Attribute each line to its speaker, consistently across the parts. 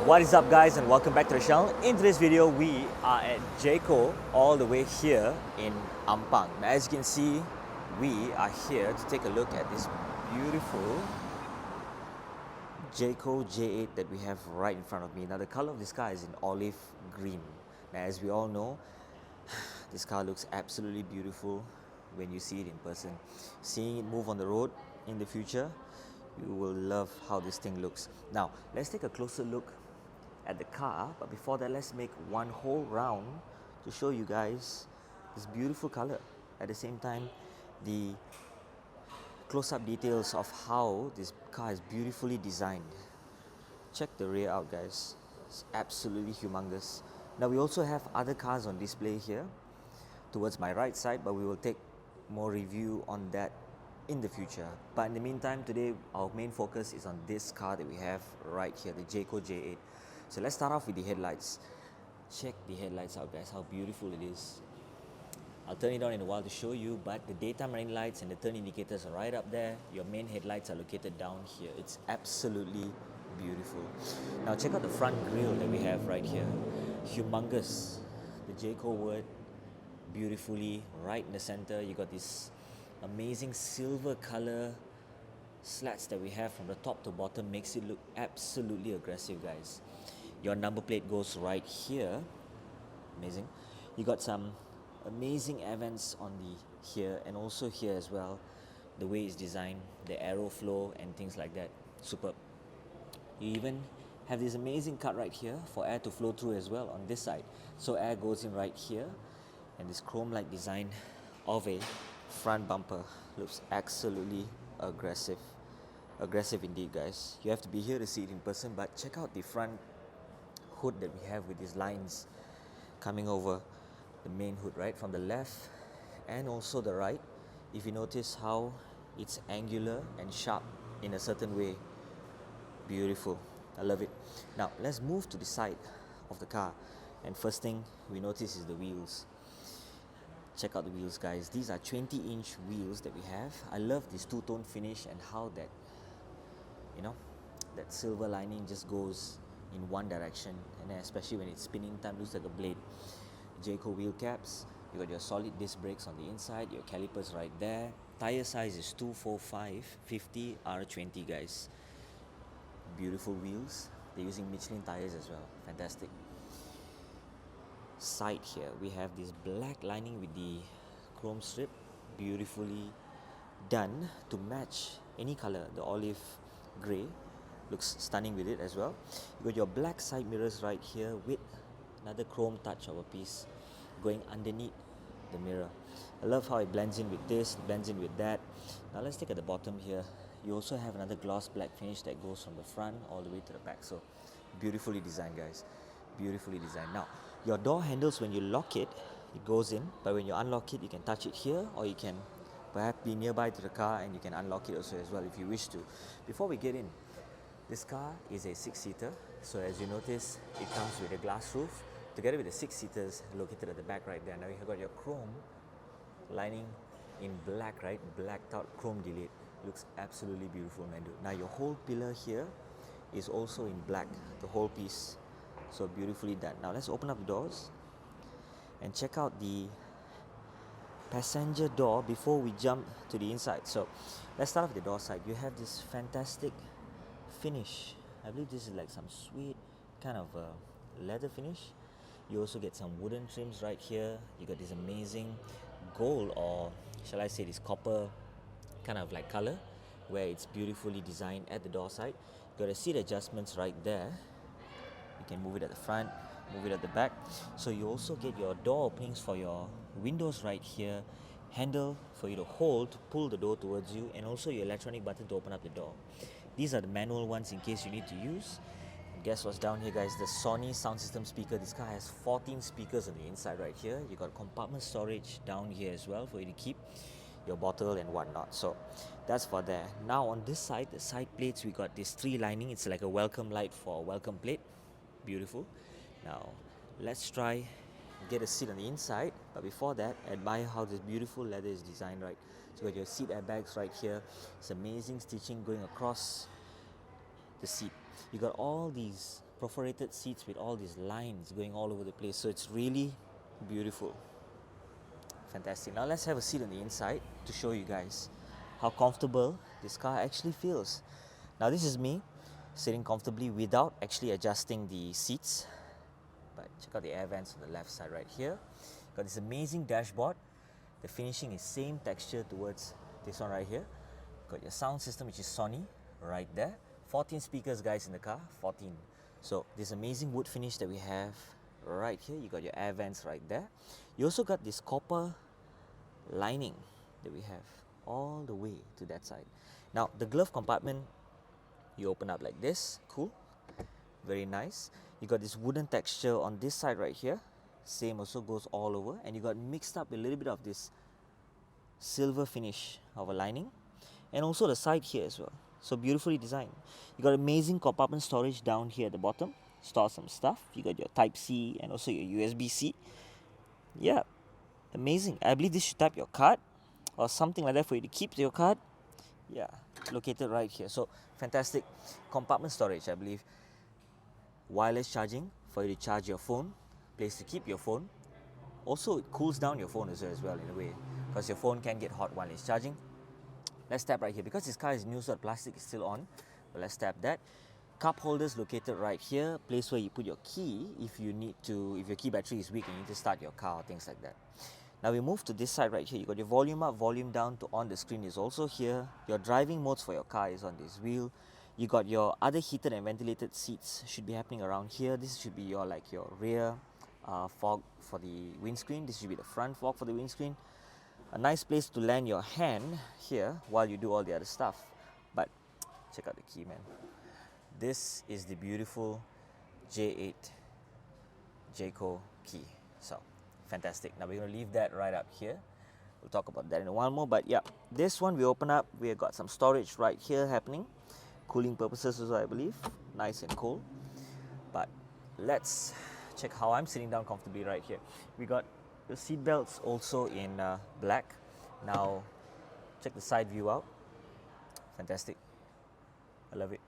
Speaker 1: What is up, guys, and welcome back to the channel. In today's video, we are at Jaecoo, all the way here in Ampang. Now, as you can see, we are here to take a look at this beautiful JCO J8 that we have right in front of me. Now, the color of this car is in olive green. Now, as we all know, this car looks absolutely beautiful when you see it in person. Seeing it move on the road in the future, you will love how this thing looks. Now, let's take a closer look at the car, but before that, let's make one whole round to show you guys this beautiful color. At the same time, the close-up details of how this car is beautifully designed. Check the rear out, guys. It's absolutely humongous. Now, we also have other cars on display here towards my right side, but we will take more review on that in the future. But in the meantime, today our main focus is on this car that we have right here, the JCO J8. So let's start off with the headlights. Check the headlights out, guys, how beautiful it is. I'll turn it on in a while to show you, but the daytime running lights and the turn indicators are right up there. Your main headlights are located down here. It's absolutely beautiful. Now check out the front grille that we have right here. Humongous. The JCO word beautifully right in the center. You got this amazing silver color slats that we have from the top to bottom, makes it look absolutely aggressive, guys. Your number plate goes right here. Amazing. You got some amazing air vents on the here and also here as well. The way it's designed, the aero flow and things like that, superb. You even have this amazing cut right here for air to flow through as well on this side. So air goes in right here, and this chrome-like design of a front bumper looks absolutely aggressive. Aggressive indeed, guys. You have to be here to see it in person, but check out the front hood that we have with these lines coming over the main hood, right from the left and also the right. If you notice how it's angular and sharp in a certain way, beautiful. I love it. Now let's move to the side of the car, and first thing we notice is the wheels. Check out the wheels, guys. These are 20-inch wheels that we have. I love this two-tone finish and how that, that silver lining just goes in one direction, and then especially when it's spinning time, looks like a blade. JCO wheel caps. You got your solid disc brakes on the inside, your calipers right there. Tire size is 245/50 R20, guys. Beautiful wheels. They're using Michelin tires as well. Fantastic. Side here, we have this black lining with the chrome strip, beautifully done to match any color. The olive grey looks stunning with it as well. You got your black side mirrors right here with another chrome touch of a piece going underneath the mirror. I love how it blends in with this, blends in with that. Now let's take at the bottom here. You also have another gloss black finish that goes from the front all the way to the back. So beautifully designed, guys. Beautifully designed. Now your door handles, when you lock it, it goes in, but when you unlock it, you can touch it here, or you can perhaps be nearby to the car and you can unlock it also as well if you wish to. Before we get in, this car is a 6-seater, so as you notice, it comes with a glass roof together with the 6-seaters located at the back right there. Now you have got your chrome lining in black, right? Blacked out chrome delete. Looks absolutely beautiful, man. Now your whole pillar here is also in black, the whole piece. So beautifully done. Now let's open up the doors and check out the passenger door before we jump to the inside. So let's start with the door side. You have this fantastic finish. I believe this is like some sweet kind of leather finish. You also get some wooden trims right here. You got this amazing gold, or shall I say this copper kind of like color, where it's beautifully designed at the door side. You got a seat adjustments right there. You can move it at the front, move it at the back. So you also get your door openings for your windows right here, handle for you to hold to pull the door towards you, and also your electronic button to open up the door. These are the manual ones in case you need to use. And guess what's down here, guys? The Sony sound system speaker. This car has 14 speakers on the inside right here. You got compartment storage down here as well for you to keep your bottle and whatnot. So that's for there. Now on this side, the side plates, we got this 3 lining. It's like a welcome light for welcome plate. Beautiful. Now let's try get a seat on the inside, but before that, admire how this beautiful leather is designed, right? So you got your seat airbags right here. It's amazing stitching going across the seat. You got all these perforated seats with all these lines going all over the place. So it's really beautiful. Fantastic. Now let's have a seat on the inside to show you guys how comfortable this car actually feels. Now this is me sitting comfortably without actually adjusting the seats. But check out the air vents on the left side right here. Got this amazing dashboard. The finishing is same texture towards this one right here. Got your sound system, which is Sony right there. 14 speakers, guys, in the car. 14. So this amazing wood finish that we have right here. You got your air vents right there. You also got this copper lining that we have all the way to that side. Now the glove compartment, you open up like this. Cool, very nice. You got this wooden texture on this side right here. Same also goes all over, and you got mixed up a little bit of this silver finish of a lining, and also the side here as well. So beautifully designed. You got amazing compartment storage down here at the bottom. Store some stuff. You got your Type C and also your USB-C. Yeah, amazing. I believe this should type your card or something like that for you to keep your card. Yeah, located right here. So fantastic compartment storage, I believe. Wireless charging for you to charge your phone. Place to keep your phone. Also, it cools down your phone as well in a way, because your phone can get hot while it's charging. Let's tap right here. Because this car is new, so the plastic is still on. But let's tap that. Cup holders located right here. Place where you put your key if you need to, if your key battery is weak and you need to start your car or things like that. Now we move to this side right here. You got your volume up, volume down to on the screen is also here. Your driving modes for your car is on this wheel. You got your other heated and ventilated seats should be happening around here. This should be your your rear fog for the windscreen. This should be the front fog for the windscreen. A nice place to land your hand here while you do all the other stuff. But check out the key, man. This is the beautiful J8 Jaecoo key. So fantastic. Now we're going to leave that right up here. We'll talk about that in a while more. But yeah, this one we open up. We've got some storage right here happening. Cooling purposes also, I believe. Nice and cool. But let's check how I'm sitting down comfortably right here. We got the seat belts also in black. Now check the side view out. Fantastic. I love it.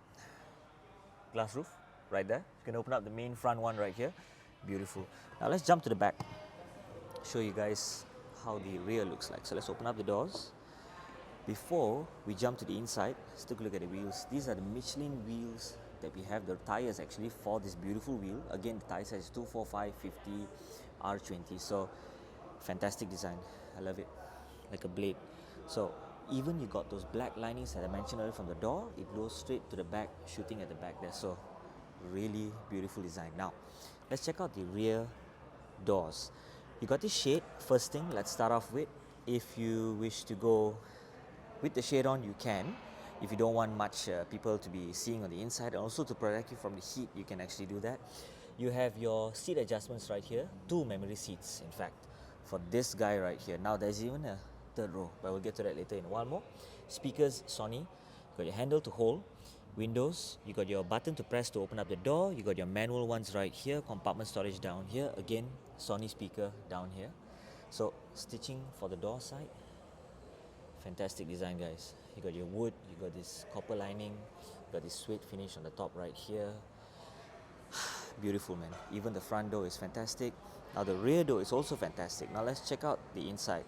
Speaker 1: Glass roof right there. You can open up the main front one right here. Beautiful. Now let's jump to the back. Show you guys how the rear looks like. So let's open up the doors. Before we jump to the inside, let's take a look at the wheels. These are the Michelin wheels that we have. The tires actually for this beautiful wheel. Again, the tire size is 245 50 R20. So fantastic design. I love it. Like a blade. So even you got those black linings that I mentioned earlier from the door. It goes straight to the back, shooting at the back there. So really beautiful design. Now let's check out the rear doors. You got this shade. First thing, let's start off with. If you wish to go with the shade on, you can. If you don't want much people to be seeing on the inside, and also to protect you from the heat, you can actually do that. You have your seat adjustments right here. 2 memory seats, in fact, for this guy right here. Now there's even a third row, but we'll get to that later in a while more. Speakers, Sony. You got your handle to hold. Windows, you got your button to press to open up the door. You got your manual ones right here. Compartment storage down here. Again, Sony speaker down here. So stitching for the door side. Fantastic design, guys. You got your wood, you got this copper lining, you got this suede finish on the top right here. Beautiful, man. Even the front door is fantastic. Now the rear door is also fantastic. Now let's check out the inside.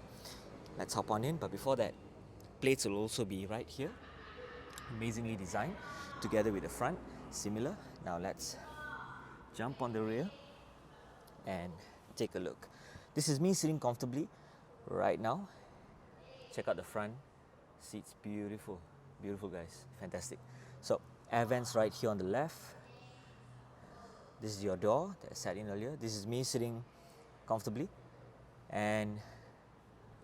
Speaker 1: Let's hop on in, but before that, plates will also be right here. Amazingly designed, together with the front, similar. Now let's jump on the rear and take a look. This is me sitting comfortably right now. Check out the front seats. Beautiful, beautiful, guys. Fantastic. So air vents right here on the left. This is your door that I sat in earlier. This is me sitting comfortably, and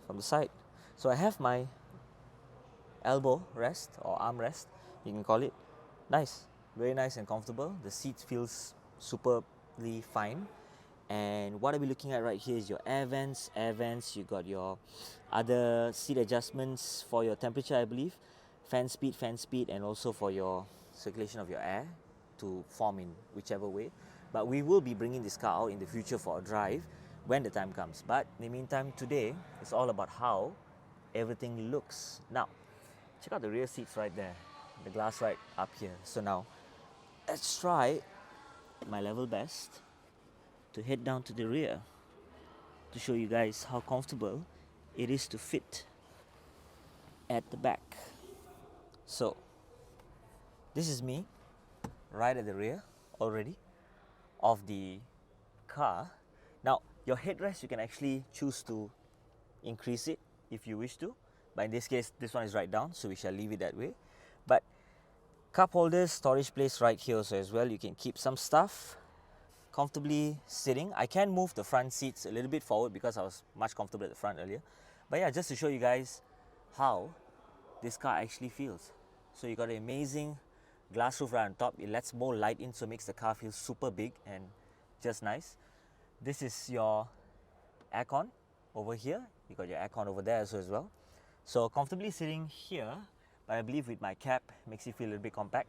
Speaker 1: from the side. So I have my elbow rest or arm rest, you can call it. Nice, very nice and comfortable. The seat feels superbly fine. And what are we looking at right here is your air vents. You got your other seat adjustments for your temperature, I believe. Fan speed, and also for your circulation of your air to form in whichever way. But we will be bringing this car out in the future for a drive when the time comes. But in the meantime, today, it's all about how everything looks. Now, check out the rear seats right there. The glass right up here. So now, let's try my level best to head down to the rear to show you guys how comfortable it is to fit at the back. So this is me right at the rear already of the car. Now your headrest, you can actually choose to increase it if you wish to, but in this case this one is right down, so we shall leave it that way. But cup holders, storage place right here also as well. You can keep some stuff comfortably sitting. I can move the front seats a little bit forward because I was much comfortable at the front earlier. But yeah, just to show you guys how this car actually feels. So you got an amazing glass roof right on top. It lets more light in, so it makes the car feel super big and just nice. This is your aircon over here. You got your aircon over there also as well. So comfortably sitting here, but I believe with my cap makes it feel a little bit compact.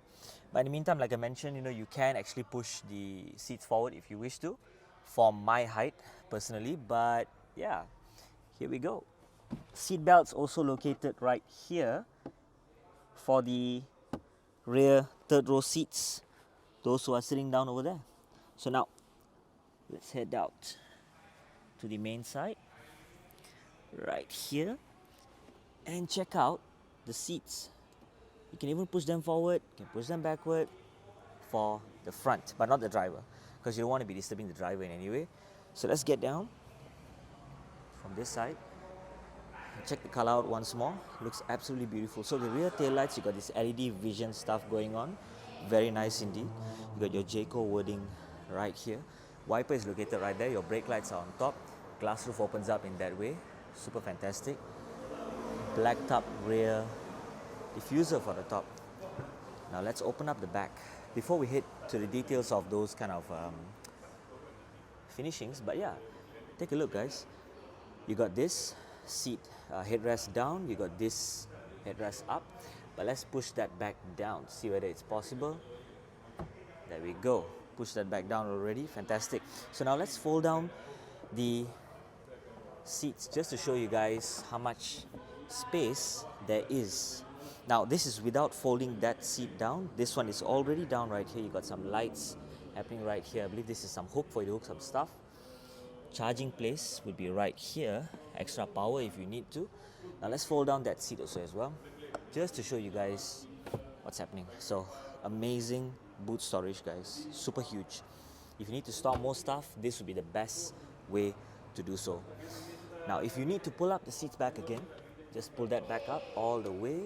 Speaker 1: But in the meantime, like I mentioned, you can actually push the seats forward if you wish to, for my height personally. But yeah, here we go. Seat belts also located right here for the rear third row seats, those who are sitting down over there. So now let's head out to the main side right here and check out the seats. You can even push them forward, you can push them backward for the front, but not the driver, because you don't want to be disturbing the driver in any way. So let's get down from this side. Check the color out once more. Looks absolutely beautiful. So the rear tail lights, you got this LED vision stuff going on. Very nice indeed. You got your Jaecoo wording right here. Wiper is located right there. Your brake lights are on top. Glass roof opens up in that way. Super fantastic. Black top rear diffuser for the top. Now let's open up the back before we hit to the details of those kind of finishings. But yeah, take a look, guys. You got this seat headrest down, you got this headrest up, but let's push that back down, see whether it's possible. There we go, push that back down already. Fantastic. So now let's fold down the seats just to show you guys how much space there is. Now this is without folding that seat down. This one is already down right here. You got some lights happening right here. I believe this is some hook for you to hook some stuff. Charging place would be right here, extra power if you need to. Now let's fold down that seat also as well, just to show you guys what's happening. So amazing boot storage, guys, super huge. If you need to store more stuff, this would be the best way to do so. Now if you need to pull up the seats back again, just pull that back up all the way,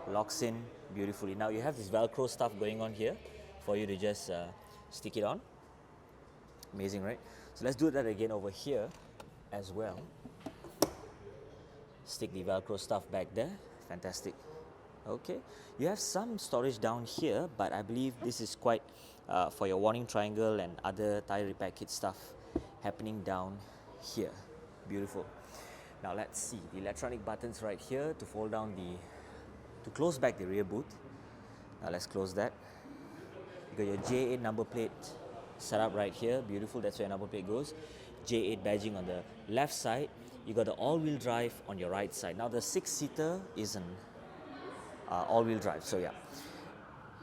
Speaker 1: locks in beautifully. Now you have this Velcro stuff going on here for you to just stick it on. Amazing, right? So let's do that again over here as well. Stick the Velcro stuff back there. Fantastic. Okay, you have some storage down here, but I believe this is quite for your warning triangle and other tire repair kit stuff happening down here. Beautiful. Now let's see the electronic buttons right here to fold down to close back the rear boot. Now let's close that. You got your J8 number plate set up right here. Beautiful, that's where your number plate goes. J8 badging on the left side. You got the all-wheel drive on your right side. Now the 6-seater is an all-wheel drive, so yeah.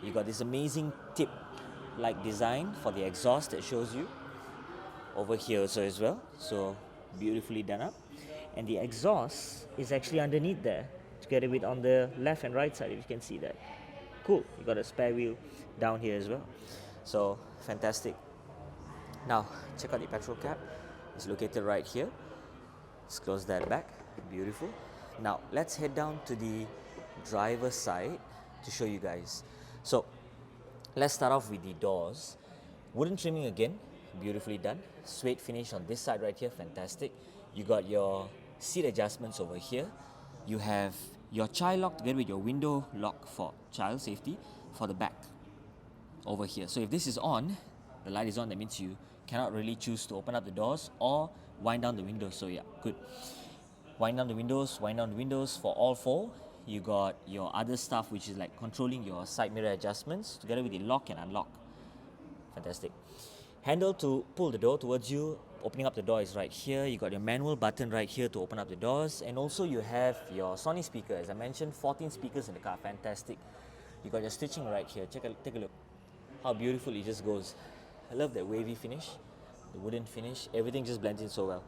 Speaker 1: You got this amazing tip-like design for the exhaust that shows you over here also as well. So beautifully done up. And the exhaust is actually underneath there, together with on the left and right side, if you can see that. Cool, you got a spare wheel down here as well. So fantastic. Now check out the petrol cap. It's located right here. Let's close that back. Beautiful. Now let's head down to the driver's side to show you guys. So let's start off with the doors. Wooden trimming again, beautifully done. Suede finish on this side right here, fantastic. You got your seat adjustments over here. You have your child lock together with your window lock for child safety for the back over here. So if this is on, the light is on, that means you cannot really choose to open up the doors or wind down the windows. So yeah, good. Wind down the windows for all four. You got your other stuff, which is like controlling your side mirror adjustments together with the lock and unlock. Fantastic. Handle to pull the door towards you. Opening up the door is right here. You got your manual button right here to open up the doors, and also you have your Sony speaker. As I mentioned, 14 speakers in the car. Fantastic. You got your stitching right here. Take a look how beautiful it just goes. I love that wavy finish, the wooden finish, everything just blends in so well.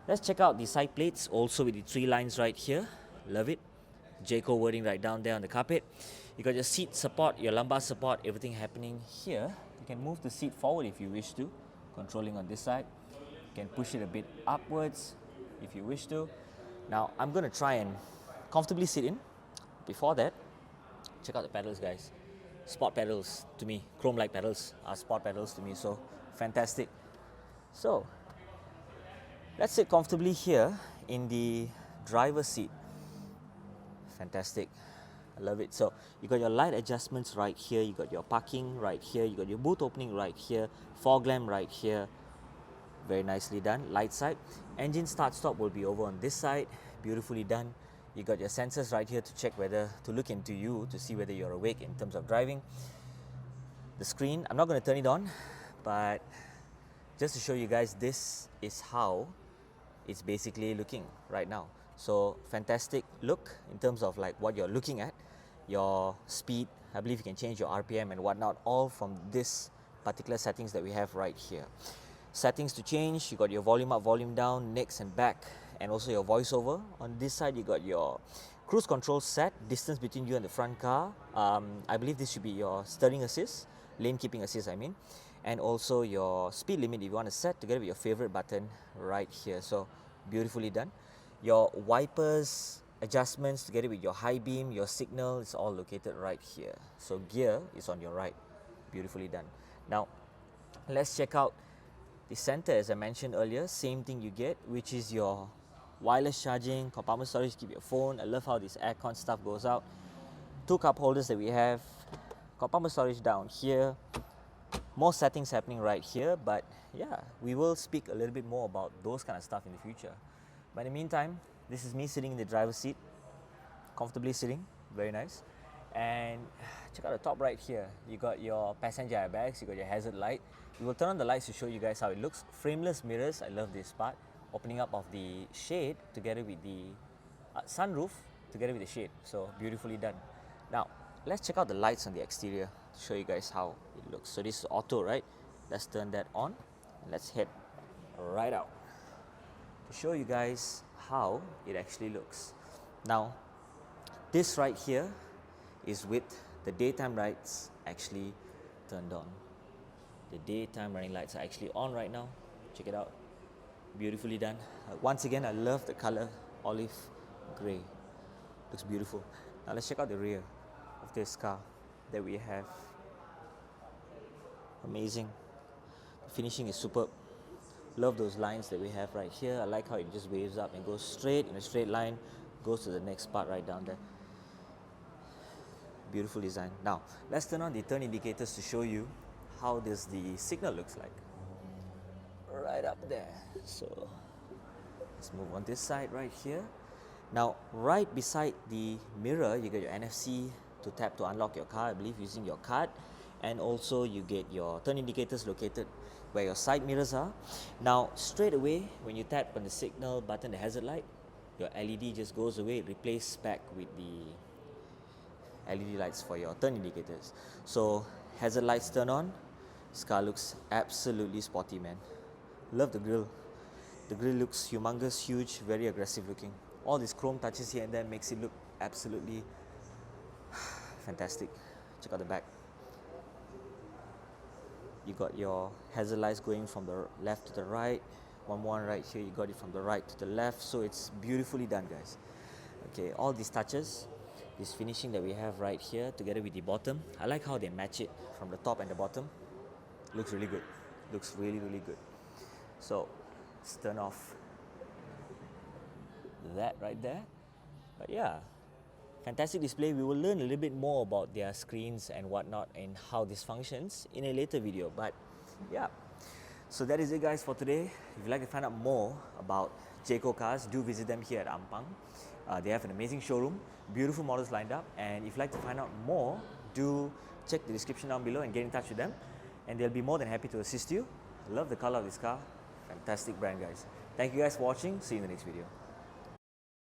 Speaker 1: Let's check out the side plates, also with the 3 lines right here. Love it. JCO wording right down there on the carpet. You got your seat support, your lumbar support, everything happening here. You can move the seat forward if you wish to, controlling on this side. You can push it a bit upwards if you wish to. Now I'm going to try and comfortably sit in. Before that, check out the pedals, guys. Sport pedals to me, chrome-like pedals are sport pedals to me, so fantastic. So let's sit comfortably here in the driver's seat. Fantastic. I love it. So you got your light adjustments right here, you got your parking right here, you got your boot opening right here, fog lamp right here. Very nicely done. Light side. Engine start stop will be over on this side. Beautifully done. You got your sensors right here to check whether, to look into you to see whether you're awake in terms of driving. The screen, I'm not going to turn it on, but just to show you guys, this is how it's basically looking right now. So fantastic look in terms of like what you're looking at, your speed. I believe you can change your RPM and whatnot, all from this particular settings that we have right here. Settings to change, you got your volume up, volume down, next and back, and also your voiceover. On this side, you got your cruise control set, distance between you and the front car. I believe this should be your steering assist, lane keeping assist I mean, and also your speed limit if you want to set together with your favorite button right here. So beautifully done. Your wipers adjustments together with your high beam, your signal is all located right here. So gear is on your right. Beautifully done. Now let's check out the center. As I mentioned earlier, same thing you get, which is your wireless charging, compartment storage to keep your phone. I love how this aircon stuff goes out. 2 cup holders that we have, compartment storage down here. More settings happening right here, but yeah, we will speak a little bit more about those kind of stuff in the future. But in the meantime, this is me sitting in the driver's seat, comfortably sitting, very nice. And check out the top right here. You got your passenger airbags, you got your hazard light. We will turn on the lights to show you guys how it looks. Frameless mirrors, I love this part. Opening up of the shade together with the sunroof together with the shade. So beautifully done. Now let's check out the lights on the exterior to show you guys how it looks. So this is auto, right? Let's turn that on. Let's head right out to show you guys how it actually looks. Now this right here is with the daytime lights actually turned on. The daytime running lights are actually on right now. Check it out. Beautifully done. Once again, I love the color olive grey. Looks beautiful. Now let's check out the rear of this car that we have. Amazing. The finishing is superb. Love those lines that we have right here. I like how it just waves up and goes straight in a straight line, goes to the next part right down there. Beautiful design. Now let's turn on the turn indicators to show you how the signal looks like. Right up there. So let's move on this side right here. Now right beside the mirror, you get your NFC to tap to unlock your car, I believe using your card, and also you get your turn indicators located where your side mirrors are. Now straight away when you tap on the signal button, the hazard light, your LED just goes away, it replaces back with the LED lights for your turn indicators. So hazard lights turn on. This car looks absolutely sporty, man. Love the grille. The grille looks humongous, huge, very aggressive looking. All these chrome touches here and there makes it look absolutely fantastic. Check out the back. You got your hazard lights going from the left to the right. One more right here, you got it from the right to the left. So it's beautifully done, guys. Okay, all these touches, this finishing that we have right here together with the bottom. I like how they match it from the top and the bottom. Looks really good. Looks really, really good. So let's turn off that right there. But yeah, fantastic display. We will learn a little bit more about their screens and whatnot and how this functions in a later video. But yeah, so that is it, guys, for today. If you'd like to find out more about Jaecoo cars, do visit them here at Ampang. They have an amazing showroom, beautiful models lined up, and if you'd like to find out more, do check the description down below and get in touch with them, and they'll be more than happy to assist you. I love the color of this car. Fantastic brand, guys. Thank you guys for watching. See you in the next video.